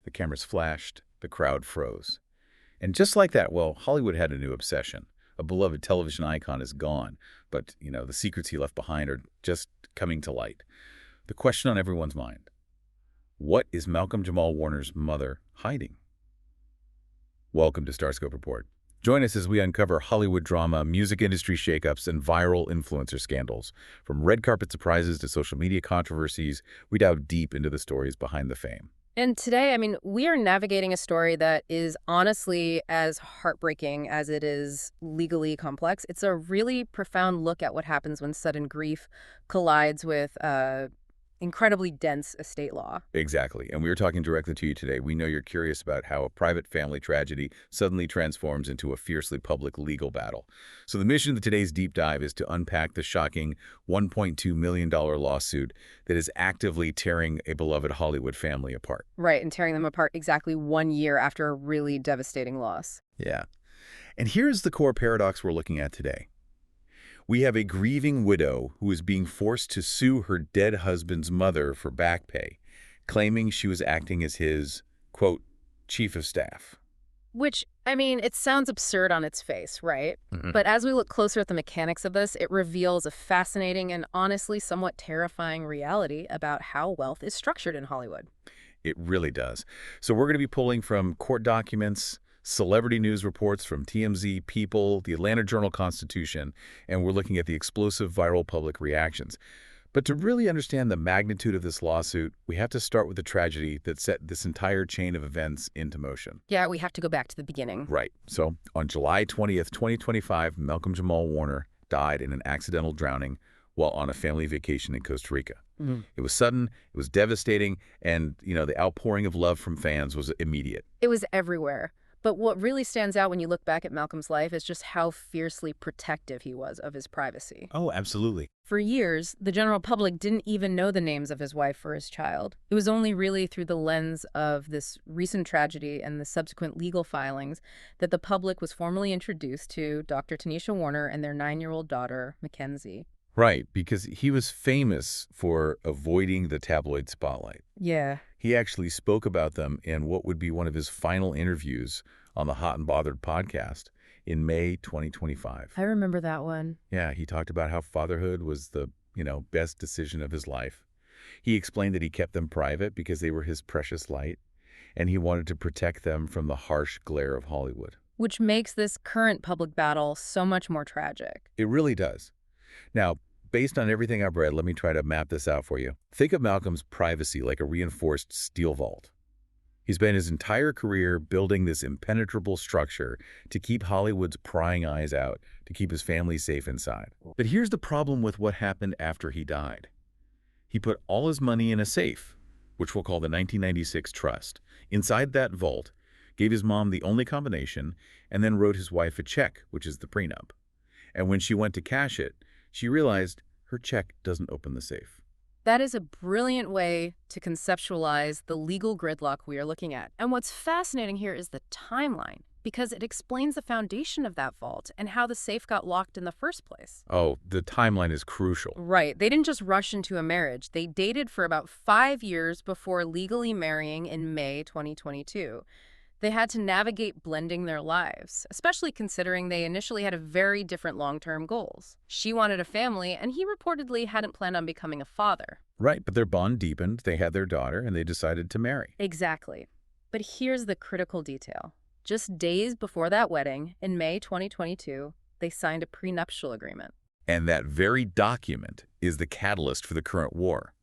The cameras flashed, the crowd froze. And just like that, well, Hollywood had a new obsession. A beloved television icon is gone, but, the secrets he left behind are just coming to light. The question on everyone's mind: what is Malcolm-Jamal Warner's mother hiding? Welcome to StarScope Report. Join us as we uncover Hollywood drama, music industry shakeups, and viral influencer scandals. From red carpet surprises to social media controversies, we dive deep into the stories behind the fame. And today, we are navigating a story that is honestly as heartbreaking as it is legally complex. It's a really profound look at what happens when sudden grief collides with incredibly dense estate law. Exactly. And we are talking directly to you today. We know you're curious about how a private family tragedy suddenly transforms into a fiercely public legal battle. So the mission of today's deep dive is to unpack the shocking $1.2 million lawsuit that is actively tearing a beloved Hollywood family apart. Right, and tearing them apart exactly 1 year after a really devastating loss. Yeah. And here's the core paradox we're looking at today. We have a grieving widow who is being forced to sue her dead husband's mother for back pay, claiming she was acting as his, quote, chief of staff. Which, it sounds absurd on its face, right? Mm-hmm. But as we look closer at the mechanics of this, it reveals a fascinating and honestly somewhat terrifying reality about how wealth is structured in Hollywood. It really does. So we're going to be pulling from court documents, celebrity news reports from TMZ, People, the Atlanta Journal-Constitution, and we're looking at the explosive viral public reactions. But to really understand the magnitude of this lawsuit, we have to start with the tragedy that set this entire chain of events into motion. Yeah, we have to go back to the beginning. Right. So on July 20th, 2025, Malcolm-Jamal Warner died in an accidental drowning while on a family vacation in Costa Rica. Mm-hmm. It was sudden, it was devastating, and, the outpouring of love from fans was immediate. It was everywhere. But what really stands out when you look back at Malcolm's life is just how fiercely protective he was of his privacy. Oh, absolutely. For years, the general public didn't even know the names of his wife or his child. It was only really through the lens of this recent tragedy and the subsequent legal filings that the public was formally introduced to Dr. Tenisha Warner and their 9-year-old daughter, Mackenzie. Right, because he was famous for avoiding the tabloid spotlight. Yeah. He actually spoke about them in what would be one of his final interviews on the Hot and Bothered podcast in May 2025. I remember that one. Yeah, he talked about how fatherhood was the, best decision of his life. He explained that he kept them private because they were his precious light, and he wanted to protect them from the harsh glare of Hollywood. Which makes this current public battle so much more tragic. It really does. Now, based on everything I've read, let me try to map this out for you. Think of Malcolm's privacy like a reinforced steel vault. He spent his entire career building this impenetrable structure to keep Hollywood's prying eyes out, to keep his family safe inside. But here's the problem with what happened after he died. He put all his money in a safe, which we'll call the 1996 trust, inside that vault, gave his mom the only combination, and then wrote his wife a check, which is the prenup. And when she went to cash it, she realized her check doesn't open the safe. That is a brilliant way to conceptualize the legal gridlock we are looking at. And what's fascinating here is the timeline, because it explains the foundation of that vault and how the safe got locked in the first place. Oh, the timeline is crucial. Right. They didn't just rush into a marriage. They dated for about 5 years before legally marrying in May 2022. They had to navigate blending their lives, especially considering they initially had a very different long-term goals. She wanted a family, and he reportedly hadn't planned on becoming a father. Right, but their bond deepened, they had their daughter, and they decided to marry. Exactly. But here's the critical detail. Just days before that wedding, in May 2022, they signed a prenuptial agreement. And that very document is the catalyst for the current war.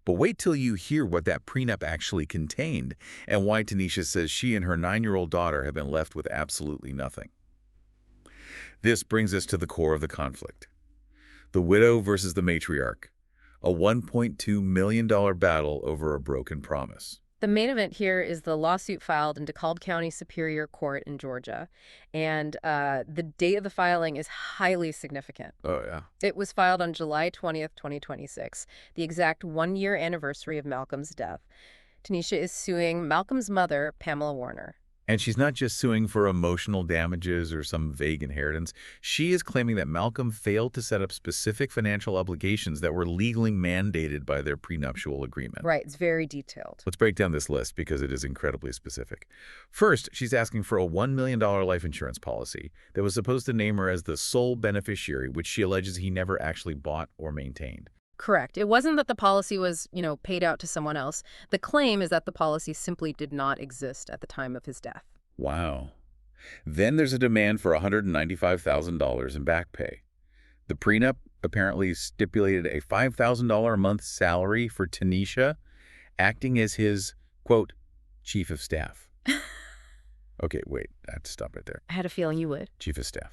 But wait till you hear what that prenup actually contained and why Tenisha says she and her 9-year-old daughter have been left with absolutely nothing. This brings us to the core of the conflict. The widow versus the matriarch. A $1.2 million battle over a broken promise. The main event here is the lawsuit filed in DeKalb County Superior Court in Georgia. And the date of the filing is highly significant. Oh, yeah. It was filed on July 20th, 2026, the exact 1-year anniversary of Malcolm's death. Tenisha is suing Malcolm's mother, Pamela Warner. And she's not just suing for emotional damages or some vague inheritance. She is claiming that Malcolm failed to set up specific financial obligations that were legally mandated by their prenuptial agreement. Right, it's very detailed. Let's break down this list because it is incredibly specific. First, she's asking for a $1 million life insurance policy that was supposed to name her as the sole beneficiary, which she alleges he never actually bought or maintained. Correct. It wasn't that the policy was, paid out to someone else. The claim is that the policy simply did not exist at the time of his death. Wow. Then there's a demand for $195,000 in back pay. The prenup apparently stipulated a $5,000 a month salary for Tenisha, acting as his, quote, chief of staff. Okay, wait, I have to stop right there. I had a feeling you would. Chief of staff.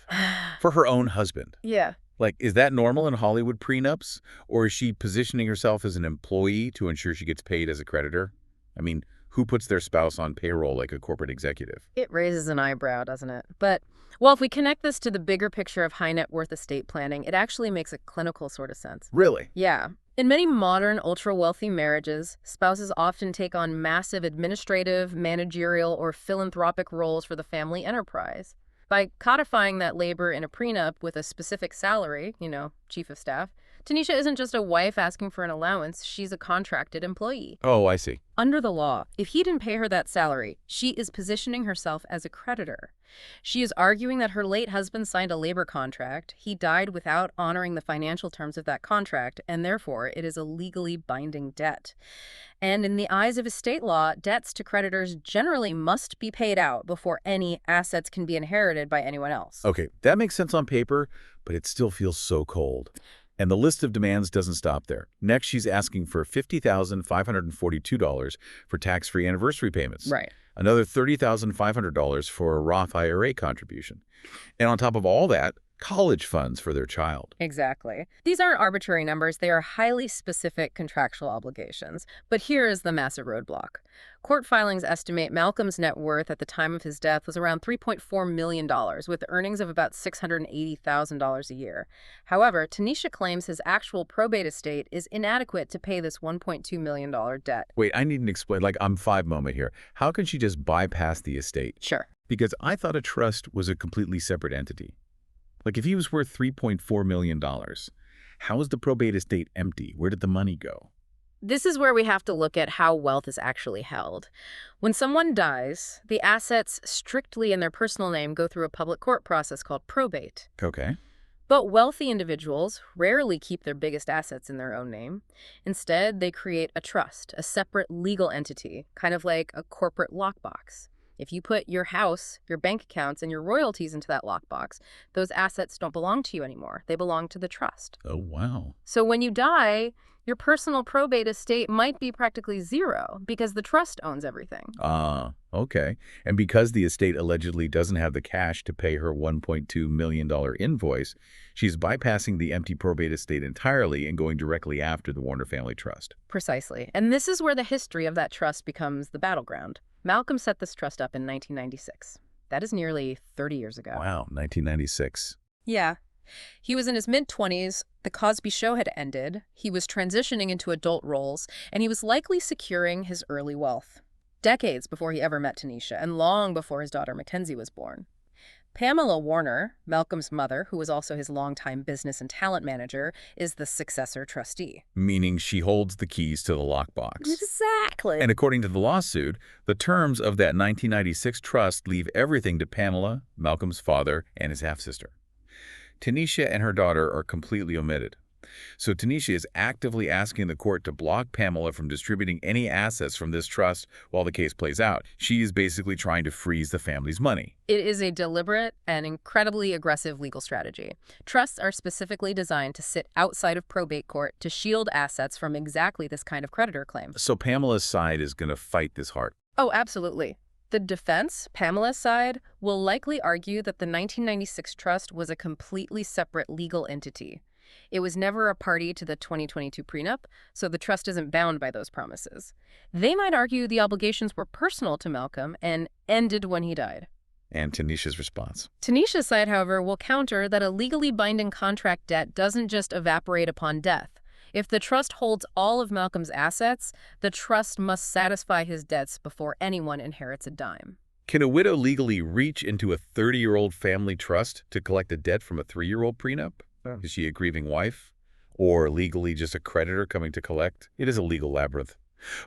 For her own husband. Yeah. Like, is that normal in Hollywood prenups? Or is she positioning herself as an employee to ensure she gets paid as a creditor? I mean, who puts their spouse on payroll like a corporate executive? It raises an eyebrow, doesn't it? But, well, if we connect this to the bigger picture of high net worth estate planning, it actually makes a clinical sort of sense. Really? Yeah. In many modern, ultra-wealthy marriages, spouses often take on massive administrative, managerial, or philanthropic roles for the family enterprise. By codifying that labor in a prenup with a specific salary, chief of staff, Tenisha isn't just a wife asking for an allowance, she's a contracted employee. Oh, I see. Under the law, if he didn't pay her that salary, she is positioning herself as a creditor. She is arguing that her late husband signed a labor contract, he died without honoring the financial terms of that contract, and therefore it is a legally binding debt. And in the eyes of estate law, debts to creditors generally must be paid out before any assets can be inherited by anyone else. Okay, that makes sense on paper, but it still feels so cold. And the list of demands doesn't stop there. Next, she's asking for $50,542 for tax-free anniversary payments. Right. Another $30,500 for a Roth IRA contribution. And on top of all that, college funds for their child. Exactly. These aren't arbitrary numbers. They are highly specific contractual obligations. But here is the massive roadblock. Court filings estimate Malcolm's net worth at the time of his death was around $3.4 million, with earnings of about $680,000 a year. However, Tenisha claims his actual probate estate is inadequate to pay this $1.2 million debt. Wait, I need an explain. Like, I'm 5 moment here. How can she just bypass the estate? Sure. Because I thought a trust was a completely separate entity. Like, if he was worth $3.4 million, how is the probate estate empty? Where did the money go? This is where we have to look at how wealth is actually held. When someone dies, the assets strictly in their personal name go through a public court process called probate. Okay. But wealthy individuals rarely keep their biggest assets in their own name. Instead, they create a trust, a separate legal entity, kind of like a corporate lockbox. If you put your house, your bank accounts, and your royalties into that lockbox, those assets don't belong to you anymore. They belong to the trust. Oh, wow. So when you die, your personal probate estate might be practically zero because the trust owns everything. Okay. And because the estate allegedly doesn't have the cash to pay her $1.2 million invoice, she's bypassing the empty probate estate entirely and going directly after the Warner family trust. Precisely. And this is where the history of that trust becomes the battleground. Malcolm set this trust up in 1996. That is nearly 30 years ago. Wow, 1996. Yeah. He was in his mid-20s, the Cosby Show had ended, he was transitioning into adult roles, and he was likely securing his early wealth. Decades before he ever met Tenisha, and long before his daughter Mackenzie was born. Pamela Warner, Malcolm's mother, who was also his longtime business and talent manager, is the successor trustee. Meaning she holds the keys to the lockbox. Exactly. And according to the lawsuit, the terms of that 1996 trust leave everything to Pamela, Malcolm's father, and his half-sister. Tenisha and her daughter are completely omitted. So Tenisha is actively asking the court to block Pamela from distributing any assets from this trust while the case plays out. She is basically trying to freeze the family's money. It is a deliberate and incredibly aggressive legal strategy. Trusts are specifically designed to sit outside of probate court to shield assets from exactly this kind of creditor claim. So Pamela's side is going to fight this hard. Oh, absolutely. The defense, Pamela's side, will likely argue that the 1996 trust was a completely separate legal entity. It was never a party to the 2022 prenup, so the trust isn't bound by those promises. They might argue the obligations were personal to Malcolm and ended when he died. And Tenisha's response? Tenisha's side, however, will counter that a legally binding contract debt doesn't just evaporate upon death. If the trust holds all of Malcolm's assets, the trust must satisfy his debts before anyone inherits a dime. Can a widow legally reach into a 30-year-old family trust to collect a debt from a 3-year-old prenup? Is she a grieving wife? Or legally just a creditor coming to collect? It is a legal labyrinth.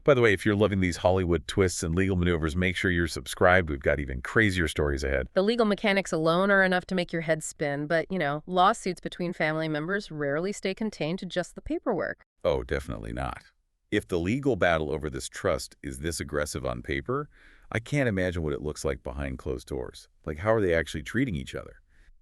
By the way, if you're loving these Hollywood twists and legal maneuvers, make sure you're subscribed. We've got even crazier stories ahead. The legal mechanics alone are enough to make your head spin, but, lawsuits between family members rarely stay contained to just the paperwork. Oh, definitely not. If the legal battle over this trust is this aggressive on paper, I can't imagine what it looks like behind closed doors. Like, how are they actually treating each other?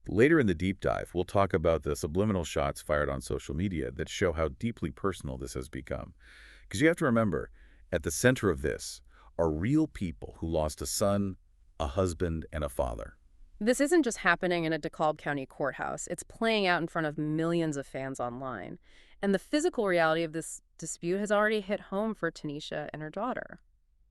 Later in the deep dive, we'll talk about the subliminal shots fired on social media that show how deeply personal this has become. Because you have to remember, at the center of this are real people who lost a son, a husband, and a father. This isn't just happening in a DeKalb County courthouse. It's playing out in front of millions of fans online. And the physical reality of this dispute has already hit home for Tenisha and her daughter.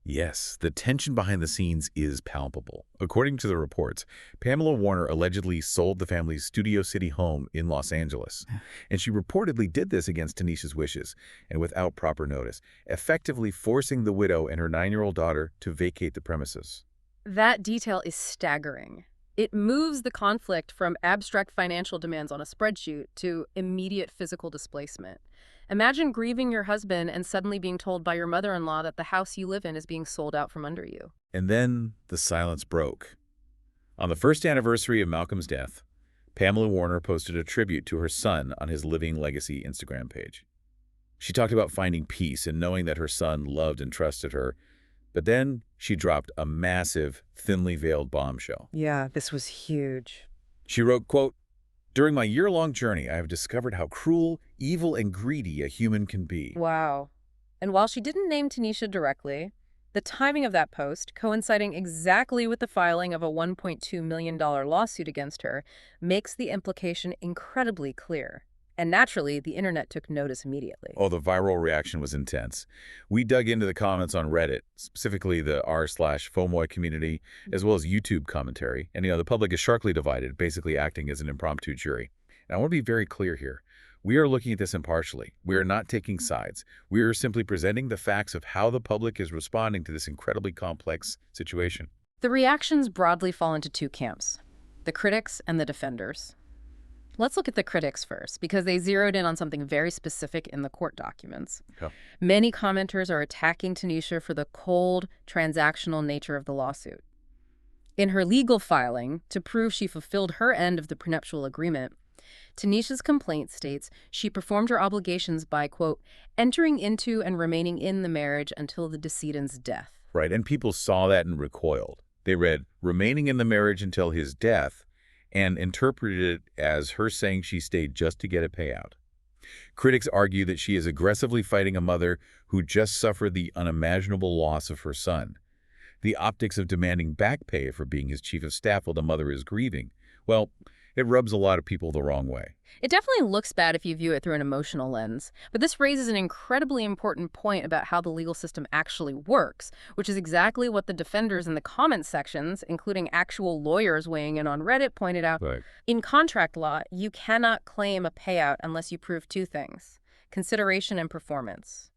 Yes, the tension behind the scenes is palpable. According to the reports, Pamela Warner allegedly sold the family's Studio City home in Los Angeles. And she reportedly did this against Tenisha's wishes and without proper notice, effectively forcing the widow and her 9-year-old daughter to vacate the premises. That detail is staggering. It moves the conflict from abstract financial demands on a spreadsheet to immediate physical displacement. Imagine grieving your husband and suddenly being told by your mother-in-law that the house you live in is being sold out from under you. And then the silence broke. On the first anniversary of Malcolm's death, Pamela Warner posted a tribute to her son on his Living Legacy Instagram page. She talked about finding peace and knowing that her son loved and trusted her, but then she dropped a massive, thinly veiled bombshell. Yeah, this was huge. She wrote, quote, "During my year-long journey, I have discovered how cruel, evil, and greedy a human can be." Wow. And while she didn't name Tenisha directly, the timing of that post, coinciding exactly with the filing of a $1.2 million lawsuit against her, makes the implication incredibly clear. And naturally, the internet took notice immediately. Oh, the viral reaction was intense. We dug into the comments on Reddit, specifically the r/FOMOI community, as well as YouTube commentary. And, the public is sharply divided, basically acting as an impromptu jury. And I want to be very clear here. We are looking at this impartially. We are not taking sides. We are simply presenting the facts of how the public is responding to this incredibly complex situation. The reactions broadly fall into two camps: the critics and the defenders. Let's look at the critics first, because they zeroed in on something very specific in the court documents. Okay. Many commenters are attacking Tenisha for the cold, transactional nature of the lawsuit. In her legal filing, to prove she fulfilled her end of the prenuptial agreement, Tenisha's complaint states she performed her obligations by, quote, entering into and remaining in the marriage until the decedent's death. Right, and people saw that and recoiled. They read, remaining in the marriage until his death, and interpreted it as her saying she stayed just to get a payout. Critics argue that she is aggressively fighting a mother who just suffered the unimaginable loss of her son. The optics of demanding back pay for being his chief of staff while the mother is grieving, well, it rubs a lot of people the wrong way. It definitely looks bad if you view it through an emotional lens, but this raises an incredibly important point about how the legal system actually works, which is exactly what the defenders in the comment sections, including actual lawyers weighing in on Reddit, pointed out. Right. In contract law, you cannot claim a payout unless you prove two things: consideration and performance.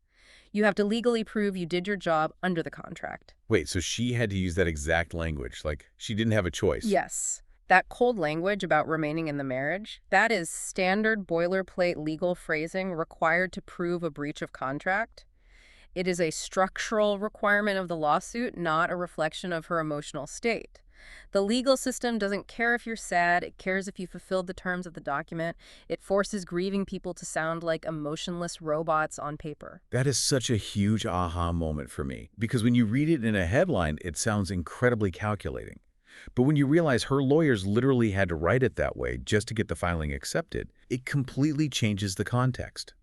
You have to legally prove you did your job under the contract. Wait, so she had to use that exact language, like she didn't have a choice? Yes. That cold language about remaining in the marriage, that is standard boilerplate legal phrasing required to prove a breach of contract. It is a structural requirement of the lawsuit, not a reflection of her emotional state. The legal system doesn't care if you're sad. It cares if you fulfilled the terms of the document. It forces grieving people to sound like emotionless robots on paper. That is such a huge aha moment for me, because when you read it in a headline, it sounds incredibly calculating. But when you realize her lawyers literally had to write it that way just to get the filing accepted, it completely changes the context.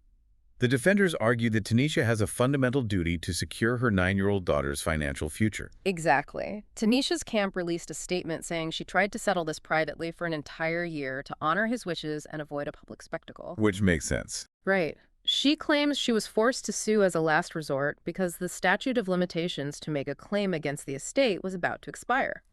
The defenders argue that Tenisha has a fundamental duty to secure her 9-year-old daughter's financial future. Exactly. Tenisha's camp released a statement saying she tried to settle this privately for an entire year to honor his wishes and avoid a public spectacle. Which makes sense. Right. She claims she was forced to sue as a last resort because the statute of limitations to make a claim against the estate was about to expire.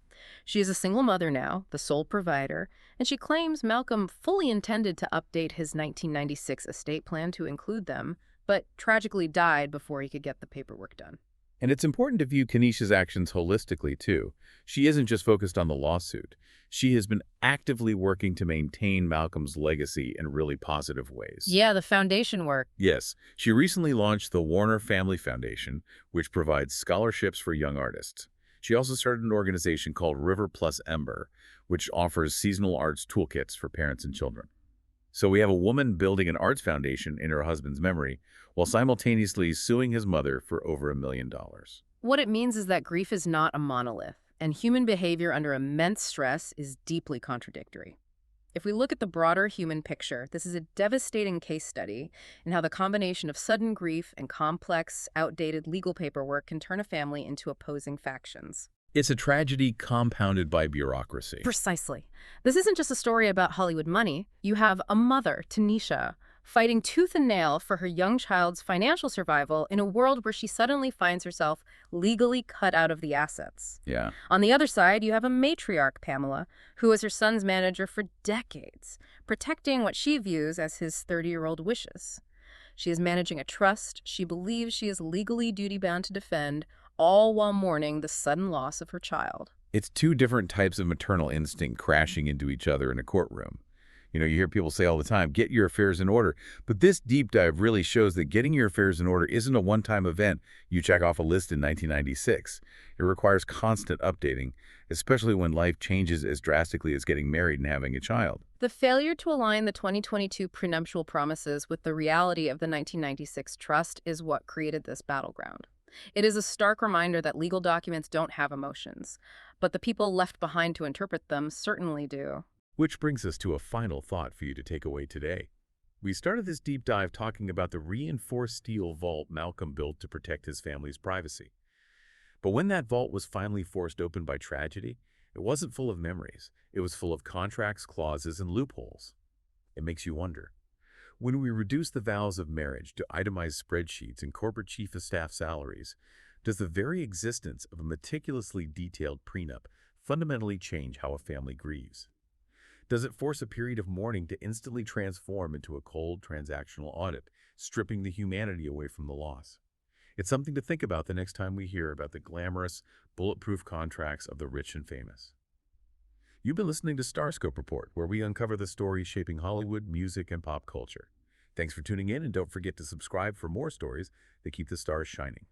She is a single mother now, the sole provider, and she claims Malcolm fully intended to update his 1996 estate plan to include them, but tragically died before he could get the paperwork done. And it's important to view Kenisha's actions holistically, too. She isn't just focused on the lawsuit. She has been actively working to maintain Malcolm's legacy in really positive ways. Yeah, the foundation work. Yes, she recently launched the Warner Family Foundation, which provides scholarships for young artists. She also started an organization called River Plus Ember, which offers seasonal arts toolkits for parents and children. So we have a woman building an arts foundation in her husband's memory, while simultaneously suing his mother for over $1 million. What it means is that grief is not a monolith, and human behavior under immense stress is deeply contradictory. If we look at the broader human picture, this is a devastating case study in how the combination of sudden grief and complex, outdated legal paperwork can turn a family into opposing factions. It's a tragedy compounded by bureaucracy. Precisely. This isn't just a story about Hollywood money. You have a mother, Tenisha, fighting tooth and nail for her young child's financial survival in a world where she suddenly finds herself legally cut out of the assets. Yeah. On the other side, you have a matriarch, Pamela, who was her son's manager for decades, protecting what she views as his 30-year-old wishes. She is managing a trust she believes she is legally duty-bound to defend, all while mourning the sudden loss of her child. It's two different types of maternal instinct crashing into each other in a courtroom. You hear people say all the time, get your affairs in order. But this deep dive really shows that getting your affairs in order isn't a one-time event you check off a list in 1996. It requires constant updating, especially when life changes as drastically as getting married and having a child. The failure to align the 2022 prenuptial promises with the reality of the 1996 trust is what created this battleground. It is a stark reminder that legal documents don't have emotions, but the people left behind to interpret them certainly do. Which brings us to a final thought for you to take away today. We started this deep dive talking about the reinforced steel vault Malcolm built to protect his family's privacy. But when that vault was finally forced open by tragedy, it wasn't full of memories. It was full of contracts, clauses, and loopholes. It makes you wonder. When we reduce the vows of marriage to itemized spreadsheets and corporate chief of staff salaries, does the very existence of a meticulously detailed prenup fundamentally change how a family grieves? Does it force a period of mourning to instantly transform into a cold transactional audit, stripping the humanity away from the loss? It's something to think about the next time we hear about the glamorous, bulletproof contracts of the rich and famous. You've been listening to StarScope Report, where we uncover the stories shaping Hollywood, music, and pop culture. Thanks for tuning in, and don't forget to subscribe for more stories that keep the stars shining.